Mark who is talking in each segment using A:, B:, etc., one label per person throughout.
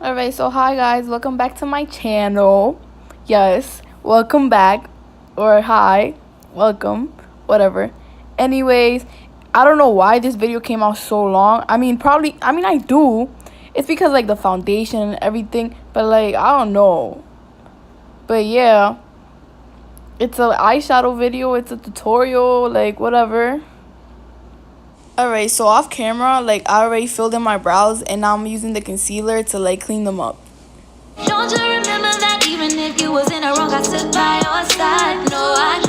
A: Alright, so hi guys, welcome back to my channel. Yes, welcome back. Or hi, welcome, whatever. Anyways, I don't know why this video came out so long. I do. It's because like the foundation and everything, but like I don't know. But yeah, it's an eyeshadow video, it's a tutorial, like whatever. Alright, so off camera, like I already filled in my brows and now I'm using the concealer to like clean them up.
B: Don't you remember that even if you was in the wrong, I stood by your side? No, I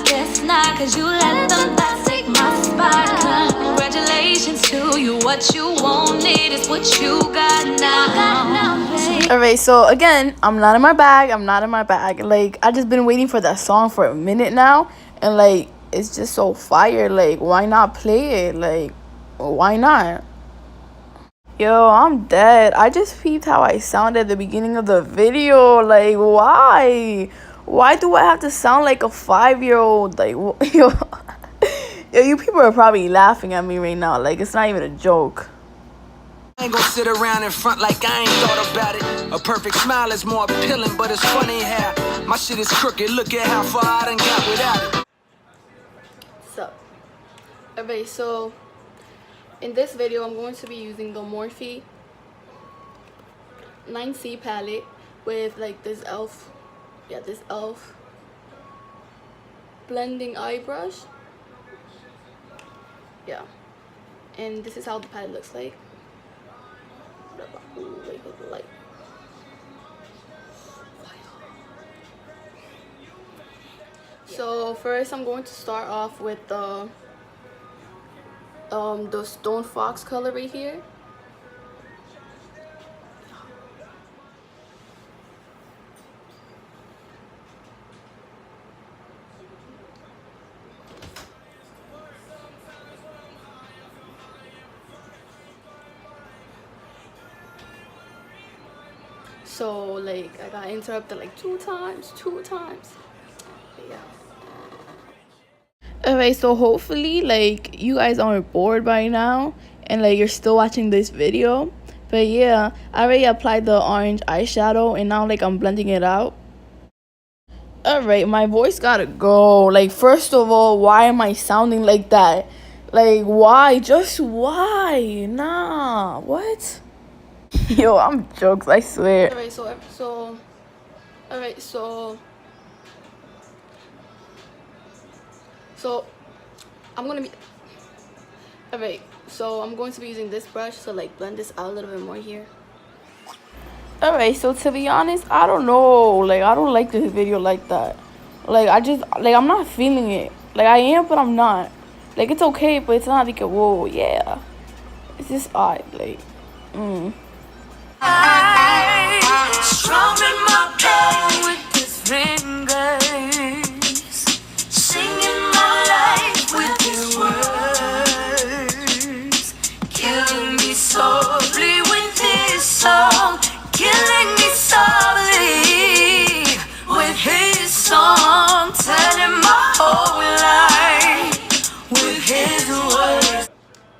B: guess not, cause you let them best take my spot. Congratulations to you, what you wanted is what you got now.
A: Alright, so again, I'm not in my bag. Like, I just been waiting for that song for a minute now, and like, it's just so fire. Like, why not play it? Like, why not? Yo, I'm dead. I just peeped how I sounded at the beginning of the video. Like, why? Why do I have to sound like a 5-year-old? Like, yo, you people are probably laughing at me right now. Like, it's not even a joke.
C: I ain't gonna sit around in front like I ain't thought about it. A perfect smile is more appealing, but it's funny how my shit is crooked. Look at how far I done got without it.
A: Alright, so in this video, I'm going to be using the Morphe 9C palette with like this e.l.f. blending eye brush. Yeah, and this is how the palette looks like. Ooh, wait, with the light. So first, I'm going to start off with the Stone Fox color right here. So like I got interrupted like two times. But yeah. Alright, so hopefully like you guys aren't bored by now and like you're still watching this video. But yeah, I already applied the orange eyeshadow and now like I'm blending it out. Alright, my voice gotta go. Like, first of all, why am I sounding like that? Like, why? Just why? Nah, what? Yo, I'm jokes, I swear. Alright, so I'm gonna be I'm going to be using this brush to like blend this out a little bit more here. Alright, so to be honest, I don't know. Like, I don't like this video like that. Like, I'm not feeling it. Like, I am, but I'm not. Like, it's okay, but it's not like a whoa, yeah. It's just odd, like,
B: Strumming my bed with his fingers, singing my life with his words, killing me softly with his song, killing me softly with his song, telling my whole life with his words.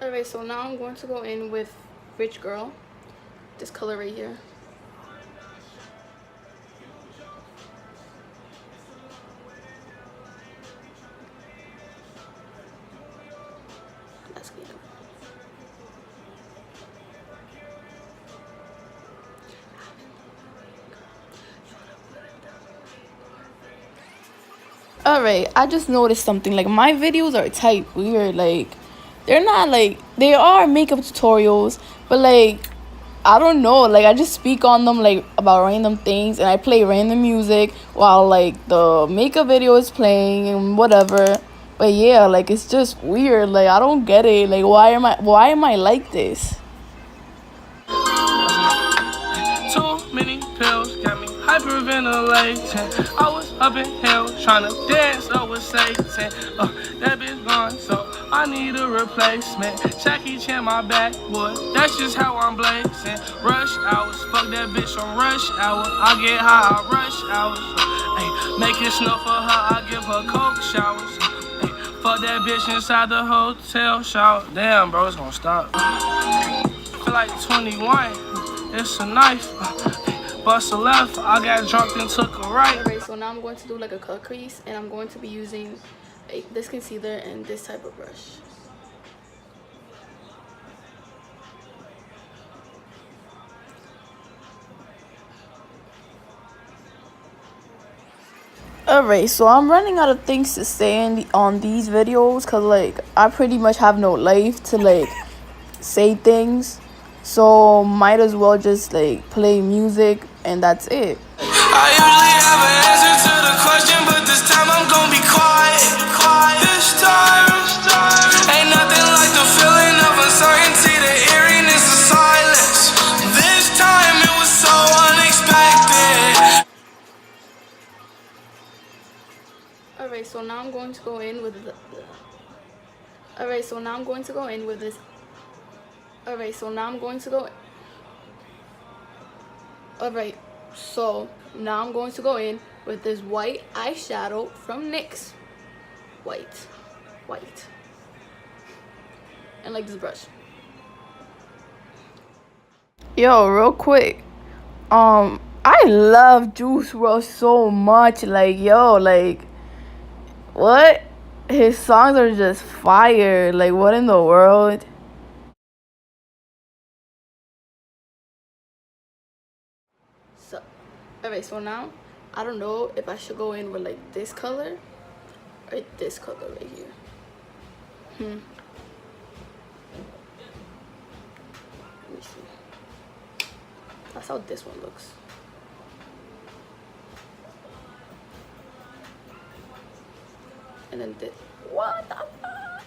A: Alright, so now I'm going to go in with Rich Girl, this color right here. Let's get it. Alright, I just noticed something. Like, my videos are type weird. Like, they're not like, they are makeup tutorials, but like, I don't know, like I just speak on them like about random things and I play random music while like the makeup video is playing and whatever. But yeah, like it's just weird. Like I don't get it. Like why am I like this?
D: Too many pills got me hyperventilating. I was up in hell trying to dance up with Satan. That bitch gone, so I need a replacement. Jackie Chan my backwood, that's just how I'm blazing. Rush hours, fuck that bitch on rush hour. I get high, I rush hours. Ay, make it snow for her, I give her coke showers. Ay, fuck that bitch inside the hotel shower. Damn, bro, it's gonna stop. Feel like 21. it's a knife. Bust a left, I got drunk and took a right.
A: Alright, so now I'm going to do like a cut crease, and I'm going to be using this concealer and this type of brush. Alright, so I'm running out of things to say on these videos, because like I pretty much have no life to like say things, so might as well just like play music and that's it.
C: I usually have an answer to the question, but this time I'm gonna be quiet. This time, ain't nothing like the feeling of uncertainty, the eeriness of silence. This time it was so unexpected.
A: Alright, so now I'm going to go in with the Alright, so now I'm going to go in with this. Alright, so now I'm going to go. Alright, so now I'm going to go in with this white eyeshadow from NYX. White. And like this brush. Yo, real quick. I love Juice WRLD so much. Like, yo, like, what? His songs are just fire. Like, what in the world? So, alright, so now I don't know if I should go in with like this color or this color right here. Let me see. That's how this one looks. And then this. What the fuck?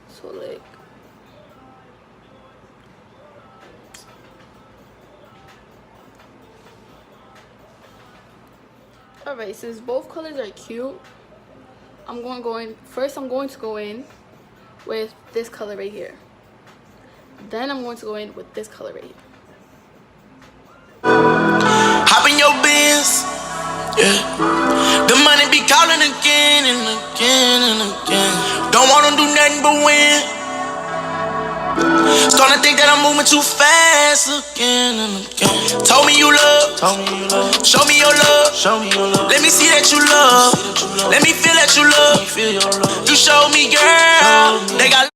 A: So like. Alright, since both colors are cute, I'm going to go in. First, I'm going to go in with this color right here. Then I'm going to go in with this color right here.
C: Hop in your Benz, yeah. The money be calling again and again and again. Don't wanna do nothing but win. Starting to think that I'm moving too fast again and again. Told me you love, show me your love, let me see that you love, let me feel that you love. You showed me, girl, they got.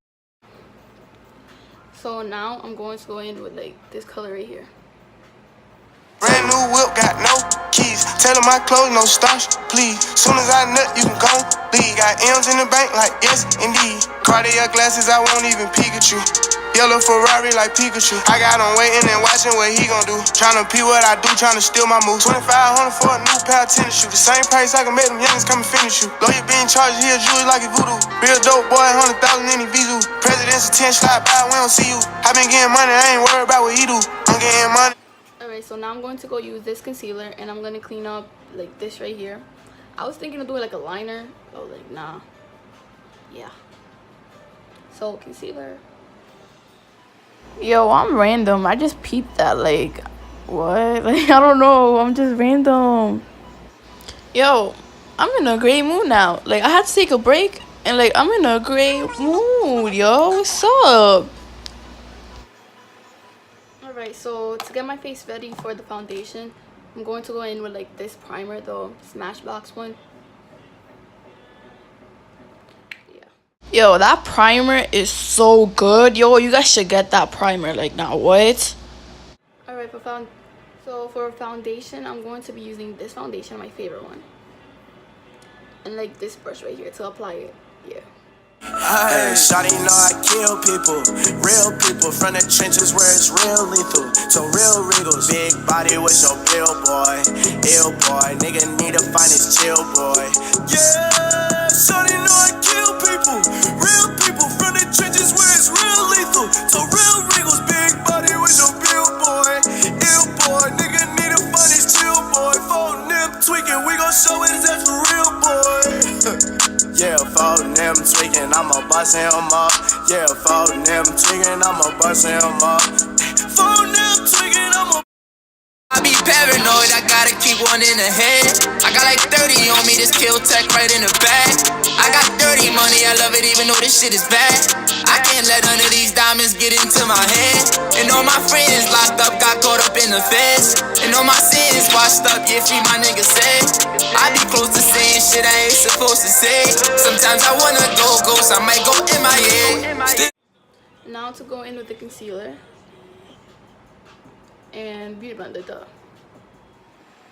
A: So now I'm going to go in with like this color right here.
E: Brand new whip, got no keys. Tell them my clothes, no starch, please. Soon as I nut, you can go leave. Got M's in the bank, like yes, indeed. Cartier glasses, I won't even peek at you. Yellow Ferrari like Pikachu. I got him waiting and watching what he gon' do. Tryna pee what I do, tryna steal my moves. 2,500 for a new pair of tennis shoes. The same price I can make them youngins come and finish you. Lawyer being charged here, jewelry like a voodoo. Real dope boy, 100,000 in the Vizu. President's attention, slide by, we don't see you. I been getting money, I ain't worried about what he do. I'm getting money.
A: Alright, so now I'm going to go use this concealer and I'm going to clean up like this right here. I was thinking of doing like a liner. I was like, nah. Yeah. So, concealer. Yo, I'm random. I just peeped that. Like, what? Like, I don't know. I'm just random. Yo, I'm in a great mood now. Like, I had to take a break. And, like, I'm in a great mood, yo. What's up? Alright, so to get my face ready for the foundation, I'm going to go in with, like, this primer, the Smashbox one. Yo, that primer is so good. Yo, you guys should get that primer. Like, now what? Alright, for foundation, I'm going to be using this foundation, my favorite one. And like this brush right here to apply it. Yeah.
C: Hey, shawty know I kill people, real people from the trenches where it's real lethal. So real Regals, big body with your bill boy, ill boy, nigga need to find his chill boy. Yeah, shawty know I kill people, real people from the trenches where it's real lethal. So real Regals, big body with your bill boy, ill boy, nigga need to find his chill boy. Phone them tweaking, we gon' show his ass for real boy. Yeah, phone them tweaking, I'ma bust him up. Yeah, phone them tweaking, I'ma bust him up. Phone them tweaking, I be paranoid, I gotta keep one in the head. I got like 30 on me, this kill tech right in the bag. I got dirty money, I love it even though this shit is bad. I can't let none of these diamonds get into my head. And all my friends locked up, got caught up in the feds. And all my sins washed up, yeah, free my nigga said. I be close to saying shit I ain't supposed to say. Sometimes I wanna go ghost, I might go in my head.
A: Now to go in with the concealer and beauty blender, duh.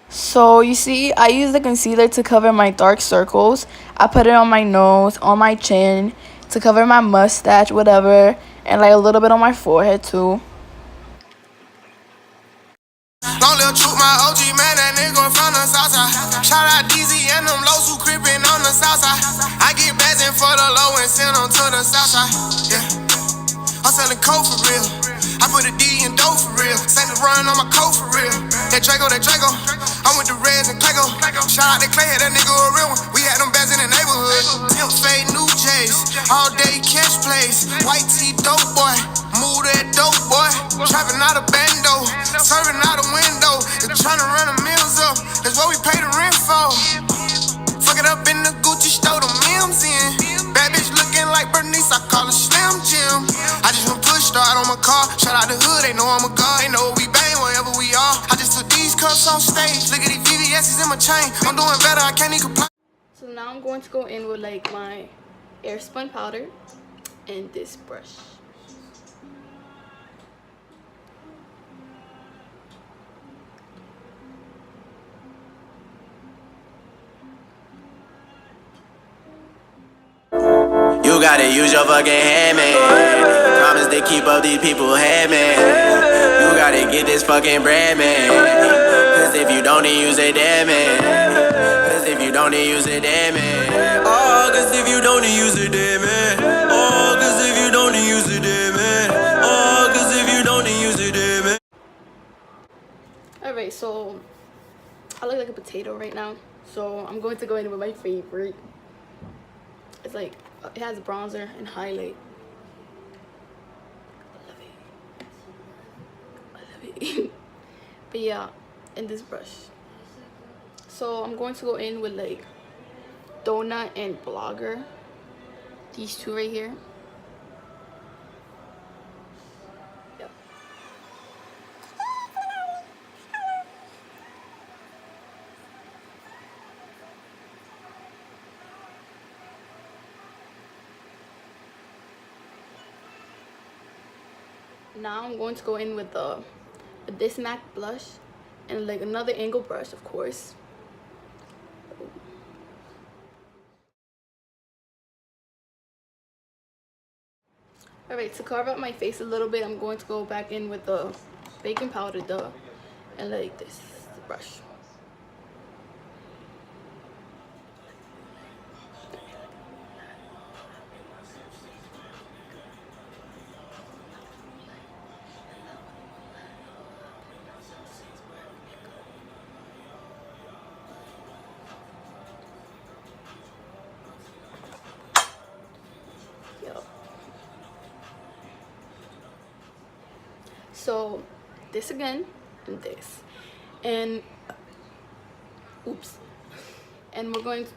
A: So you see, I use the concealer to cover my dark circles. I put it on my nose, on my chin, to cover my mustache, whatever, and like a little bit on my forehead too.
E: Long live Troop, my OG man, that nigga from the south side. Shout out DZ and them lows who creepin' on the south side. I get bazzin' for the low and send them to the south side. Yeah, I'm selling coke for real. I put a D in dough for real. Send the run on my coat for real. That Draco. I'm with the Reds and Clayco. Shout out to Clay, that nigga a real one. We had them bands in the neighborhood. Pimp fade, new J's. All day cash plays. White tee dope boy. Move that dope boy. Trapping out a bando. Serving out a window. They tryna run the mills up. That's what we pay the rent for. Fuck it up in the Gucci store, the Mims in. Bad bitch looking like Bernice, I call her Slim Jim. I just went push start on my car. Shout out the hood, they know I'm a god. They know we bang wherever we are. I just took these cups on stage. Look at these VVS's in my chain. I'm doing better, I can't even complain.
A: So now I'm going to go in with like my airspun powder and this brush.
C: You gotta use your fucking hand, man. Promise to keep up these people head, man. You gotta get this fucking bread, man. Cause if you don't, then use it, damn, man. Cause if you don't, then use it, damn, man. Oh, cause if you don't, then use it, damn, man. Oh, cause if you don't, then use it, damn, man. Oh, cause if you don't, then use it, damn, man.
A: Alright, so I look like a potato right now. So I'm going to go in with my favorite. It's like, it has bronzer and highlight. I love it. But yeah, and this brush. So I'm going to go in with like Donut and Blogger. These two right here. Yep. Now I'm going to go in with this MAC blush and like another angle brush, of course. Alright, to cover up my face a little bit, I'm going to go back in with the baking powder, and like this brush. So this again and this, and oops, and we're going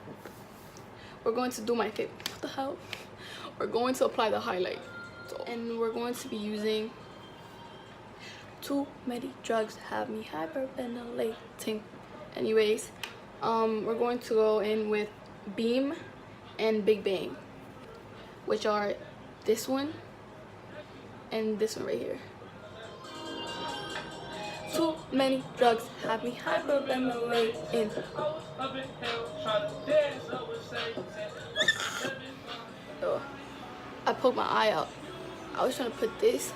A: to do my favorite. What the hell? We're going to apply the highlight. So, and we're going to be using Too Many Drugs Have Me Hyperventilating. Anyways, we're going to go in with Beam and Big Bang, which are this one and this one right here. Too many drugs have me hyperventilating. Oh, I poked my eye out. I was trying to put this.